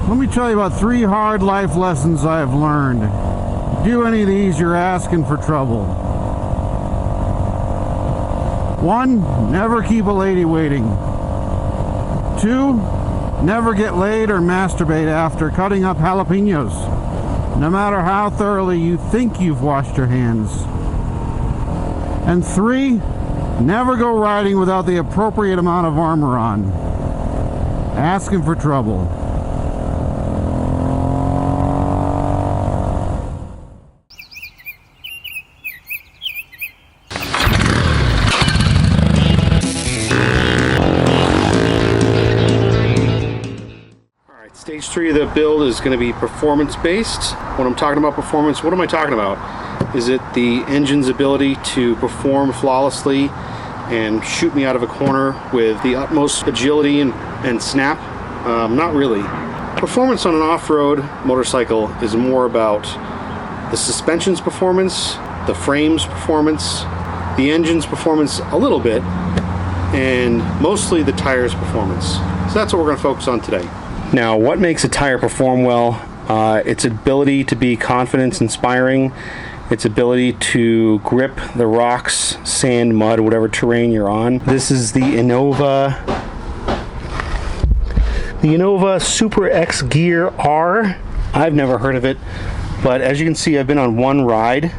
Let me tell you about 3 hard life lessons I've learned. Do any of these, you're asking for trouble. 1, never keep a lady waiting. 2, never get laid or masturbate after cutting up jalapenos, no matter how thoroughly you think you've washed your hands. And 3, never go riding without the appropriate amount of armor on. Asking for trouble. Stage 3 of the build is going to be performance based. When I'm talking about performance, what am I talking about? Is it the engine's ability to perform flawlessly and shoot me out of a corner with the utmost agility and snap? Not really. Performance on an off-road motorcycle is more about the suspension's performance, the frame's performance, the engine's performance a little bit, and mostly the tire's performance. So that's what we're going to focus on today. Now, what makes a tire perform well? Its ability to be confidence-inspiring, its ability to grip the rocks, sand, mud, whatever terrain you're on. This is the Innova Super X Gear R. I've never heard of it, but as you can see, I've been on one ride.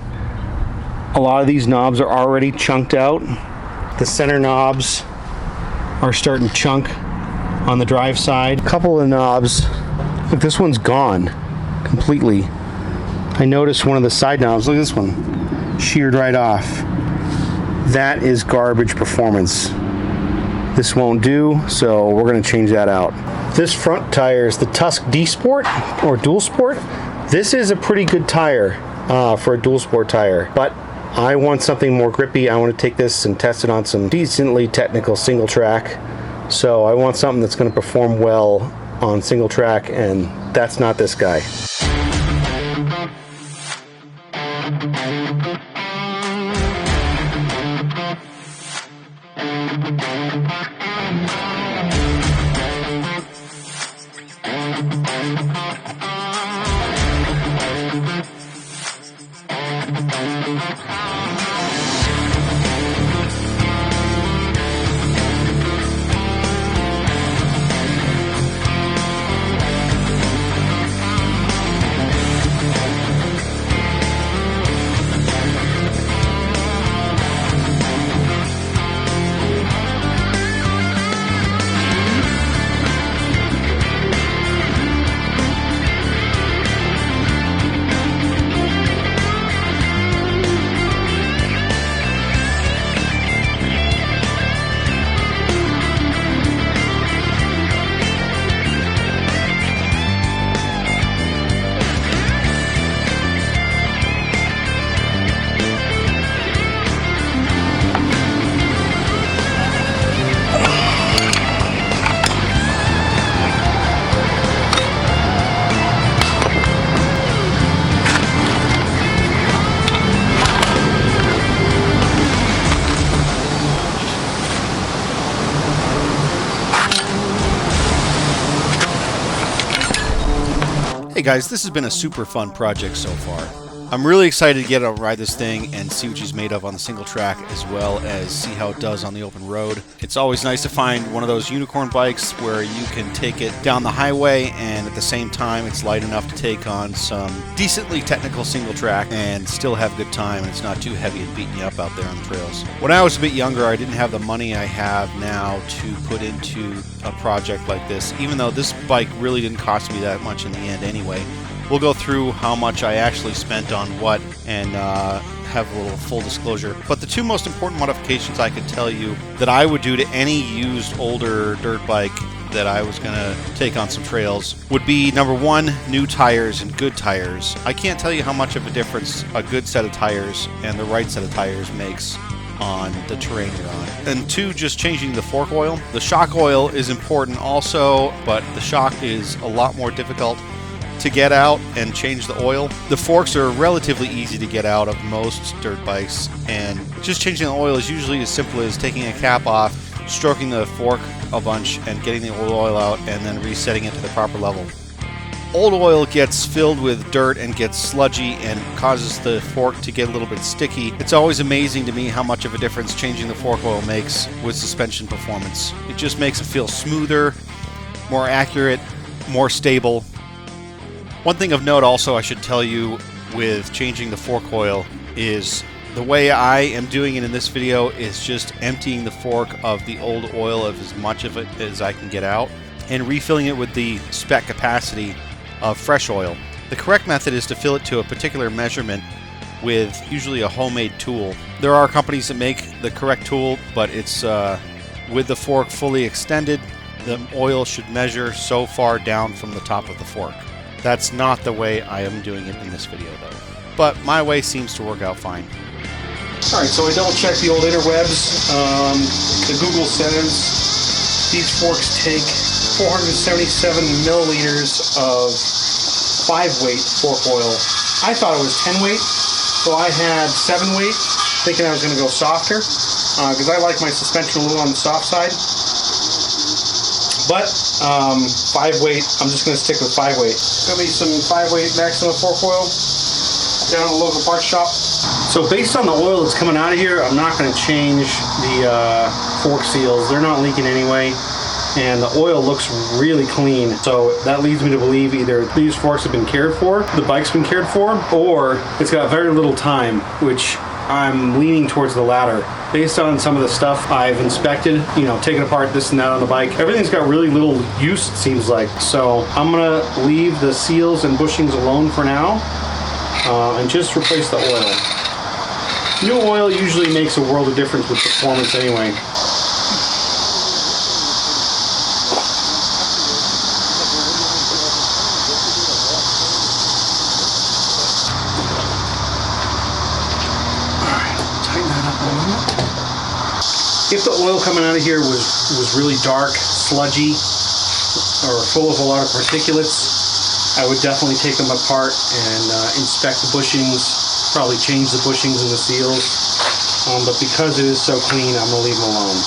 A lot of these knobs are already chunked out. The center knobs are starting to chunk on the drive side. A couple of knobs, look, this one's gone completely. I noticed one of the side knobs, look at this one, sheared right off. That is garbage performance. This won't do, so we're going to change that out. This front tire is the Tusk D Sport or Dual Sport. This is a pretty good tire for a dual sport tire, but I want something more grippy. I want to take this and test it on some decently technical single track. So I want something that's going to perform well on single track, and that's not this guy. Hey guys, this has been a super fun project so far. I'm really excited to get out and ride this thing and see what she's made of on the single track, as well as see how it does on the open road. It's always nice to find one of those unicorn bikes where you can take it down the highway and at the same time it's light enough to take on some decently technical single track and still have a good time, and it's not too heavy and beating you up out there on the trails. When I was a bit younger, I didn't have the money I have now to put into a project like this, even though this bike really didn't cost me that much in the end anyway. We'll go through how much I actually spent on what and have a little full disclosure. But the two most important modifications I could tell you that I would do to any used older dirt bike that I was going to take on some trails would be, number one, new tires and good tires. I can't tell you how much of a difference a good set of tires and the right set of tires makes on the terrain you're on. And two, just changing the fork oil. The shock oil is important also, but the shock is a lot more difficult to get out and change the oil. The forks are relatively easy to get out of most dirt bikes, and just changing the oil is usually as simple as taking a cap off, stroking the fork a bunch and getting the oil out, and then resetting it to the proper level. old oil gets filled with dirt and gets sludgy and causes the fork to get a little bit sticky, it's always amazing to me how much of a difference changing the fork oil makes with suspension performance. It just makes it feel smoother, more accurate, more stable. One thing of note also I should tell you with changing the fork oil is the way I am doing it in this video is just emptying the fork of the old oil of as much of it as I can get out and refilling it with the spec capacity of fresh oil. The correct method is to fill it to a particular measurement with usually a homemade tool. There are companies that make the correct tool, but it's with the fork fully extended, the oil should measure so far down from the top of the fork. That's not the way I am doing it in this video though. But my way seems to work out fine. Alright, so I double checked the old interwebs. The Google says these forks take 477 milliliters of 5-weight fork oil. I thought it was 10 weight, so I had 7 weight, thinking I was going to go softer, because I like my suspension a little on the soft side. But 5 weight, I'm just going to stick with 5 weight. Got me some 5 weight Maxima fork oil down at the local parts shop. So based on the oil that's coming out of here, I'm not going to change the fork seals. They're not leaking anyway. And the oil looks really clean, so that leads me to believe either these forks have been cared for, the bike's been cared for, or it's got very little time, which I'm leaning towards the latter. Based on some of the stuff I've inspected, you know, taking apart this and that on the bike, everything's got really little use, it seems like. So I'm gonna leave the seals and bushings alone for now, and just replace the oil. New oil usually makes a world of difference with performance anyway. If the oil coming out of here was really dark, sludgy, or full of a lot of particulates, I would definitely take them apart and inspect the bushings, probably change the bushings and the seals. But because it is so clean, I'm going to leave them alone.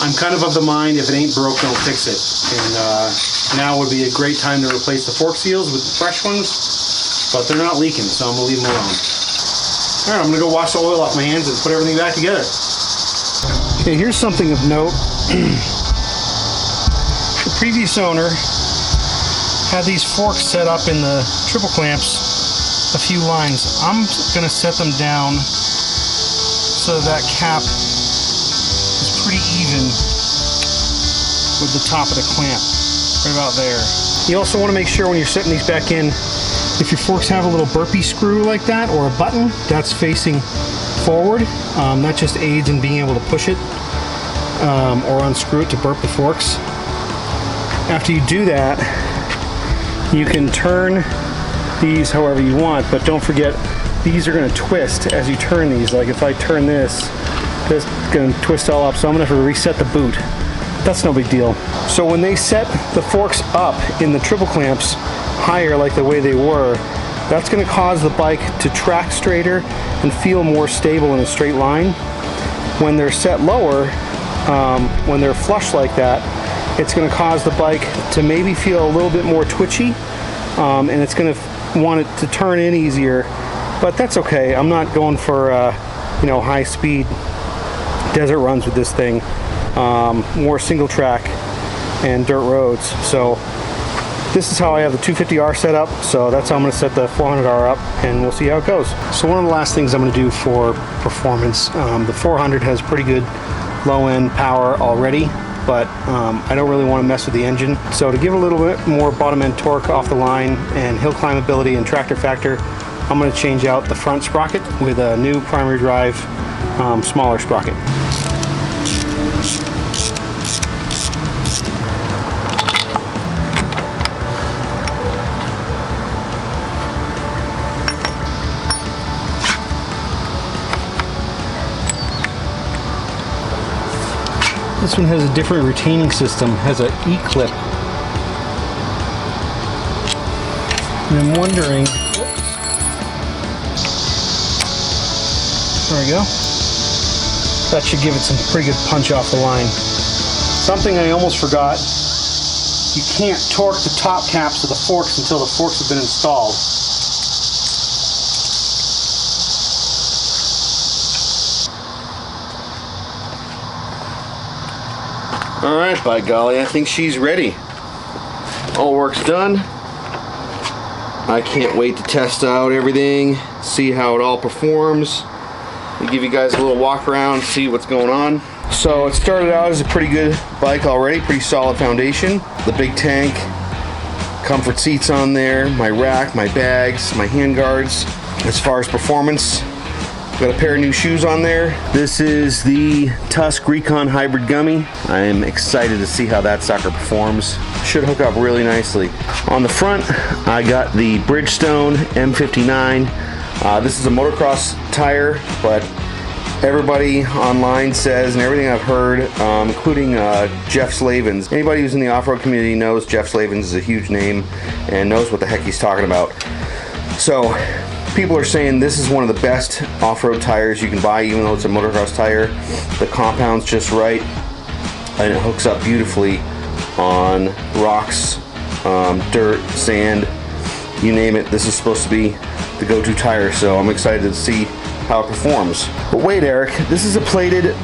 I'm kind of the mind, if it ain't broke, don't fix it. And now would be a great time to replace the fork seals with the fresh ones, but they're not leaking, so I'm going to leave them alone. Alright, I'm going to go wash the oil off my hands and put everything back together. Okay, here's something of note. The previous owner had these forks set up in the triple clamps, a few lines. I'm going to set them down so that cap is pretty even with the top of the clamp, right about there. You also want to make sure when you're setting these back in, if your forks have a little burpee screw like that, or a button that's facing forward, that just aids in being able to push it or unscrew it to burp the forks. After you do that, you can turn these however you want, but don't forget these are going to twist as you turn these. Like if I turn this is going to twist all up, so I'm going to have to reset the boot. That's no big deal. So when they set the forks up in the triple clamps higher like the way they were, that's going to cause the bike to track straighter and feel more stable in a straight line. When they're set lower, when they're flush like that, it's going to cause the bike to maybe feel a little bit more twitchy, and it's going to want it to turn in easier, but that's okay. I'm not going for high speed desert runs with this thing, more single track and dirt roads. So this is how I have the 250R set up, so that's how I'm going to set the 400R up, and we'll see how it goes. So one of the last things I'm going to do for performance, the 400 has pretty good low-end power already, but I don't really want to mess with the engine. So to give a little bit more bottom-end torque off the line and hill climbability and tractor factor, I'm going to change out the front sprocket with a new primary drive, smaller sprocket. This one has a different retaining system, has an E-clip. And I'm wondering, there we go. That should give it some pretty good punch off the line. Something I almost forgot, you can't torque the top caps of the forks until the forks have been installed. Alright, by golly, I think she's ready. All work's done. I can't wait to test out everything, see how it all performs. I'll give you guys a little walk around, see what's going on. So it started out as a pretty good bike already, pretty solid foundation. The big tank, comfort seats on there, my rack, my bags, my hand guards. As far as performance, got a pair of new shoes on there. This is the Tusk Recon Hybrid Gummy. I am excited to see how that sucker performs. Should hook up really nicely. On the front, I got the Bridgestone M59. This is a motocross tire, but everybody online says, and everything I've heard, including Jeff Slavens. Anybody who's in the off-road community knows Jeff Slavens is a huge name and knows what the heck he's talking about. So people are saying this is one of the best off-road tires you can buy, even though it's a motocross tire. The compound's just right, and it hooks up beautifully on rocks, dirt, sand, you name it. This is supposed to be the go-to tire, so I'm excited to see how it performs. But wait, Eric, this is a plated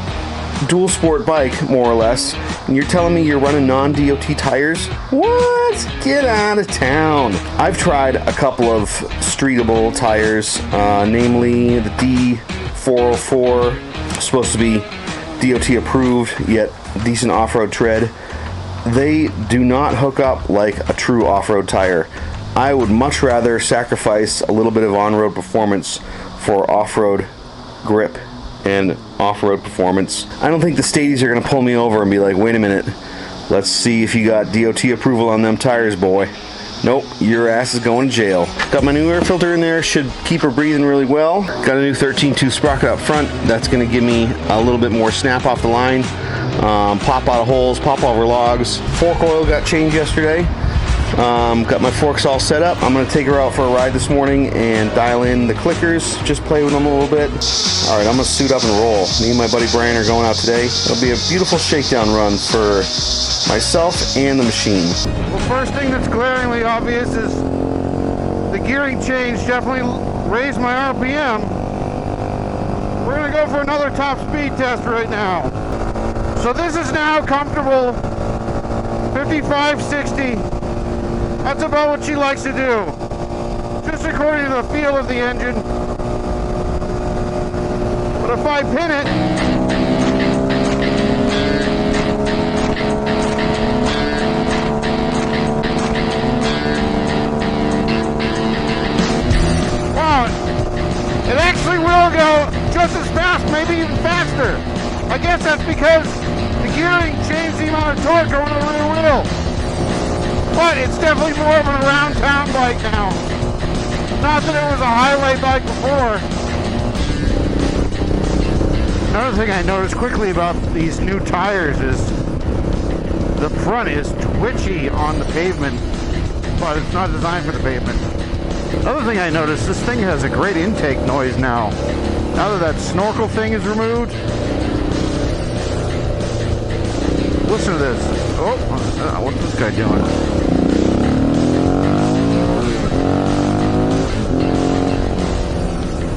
dual sport bike, more or less, and you're telling me you're running non-DOT tires? What? Get out of town. I've tried a couple of streetable tires, namely the D404, supposed to be DOT approved, yet decent off-road tread. They do not hook up like a true off-road tire. I would much rather sacrifice a little bit of on-road performance for off-road grip and off-road performance. I don't think the Stadies are going to pull me over and be like, wait a minute, let's see if you got DOT approval on them tires, boy. Nope, your ass is going to jail. Got my new air filter in there, should keep her breathing really well. Got a new 13-tooth sprocket up front. That's going to give me a little bit more snap off the line. Pop out of holes, pop over logs. Fork oil got changed yesterday. Got my forks all set up. I'm going to take her out for a ride this morning and dial in the clickers, just play with them a little bit. Alright, I'm going to suit up and roll. Me and my buddy Brian are going out today. It'll be a beautiful shakedown run for myself and the machine. Well, first thing that's glaringly obvious is the gearing change definitely raised my RPM. We're going to go for another top speed test right now. So this is now comfortable 55, 60. That's about what she likes to do, just according to the feel of the engine. But if I pin it, wow, it actually will go just as fast, maybe even faster. I guess that's because the gearing changed the amount of torque going to the rear wheel. But it's definitely more of an around-town bike now. Not that it was a highway bike before. Another thing I noticed quickly about these new tires is the front is twitchy on the pavement, but it's not designed for the pavement. Another thing I noticed, this thing has a great intake noise now. Now that that snorkel thing is removed. Listen to this. Oh, what's this guy doing?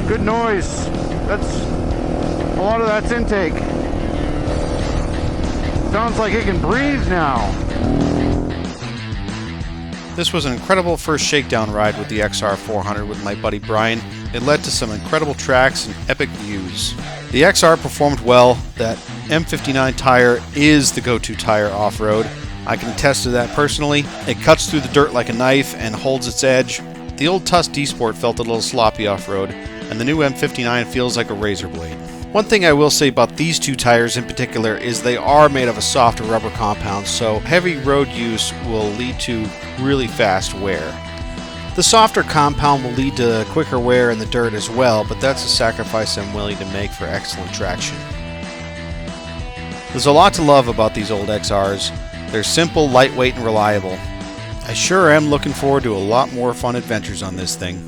Good noise. That's a lot of that's intake. Sounds like it can breathe now. This was an incredible first shakedown ride with the XR400 with my buddy Brian. It led to some incredible tracks and epic views. The XR performed well. That M59 tire is the go-to tire off-road. I can attest to that personally. It cuts through the dirt like a knife and holds its edge. The old Tusk D-Sport felt a little sloppy off-road, and the new M59 feels like a razor blade. One thing I will say about these two tires in particular is they are made of a softer rubber compound, so heavy road use will lead to really fast wear. The softer compound will lead to quicker wear in the dirt as well, but that's a sacrifice I'm willing to make for excellent traction. There's a lot to love about these old XRs. They're simple, lightweight, and reliable. I sure am looking forward to a lot more fun adventures on this thing.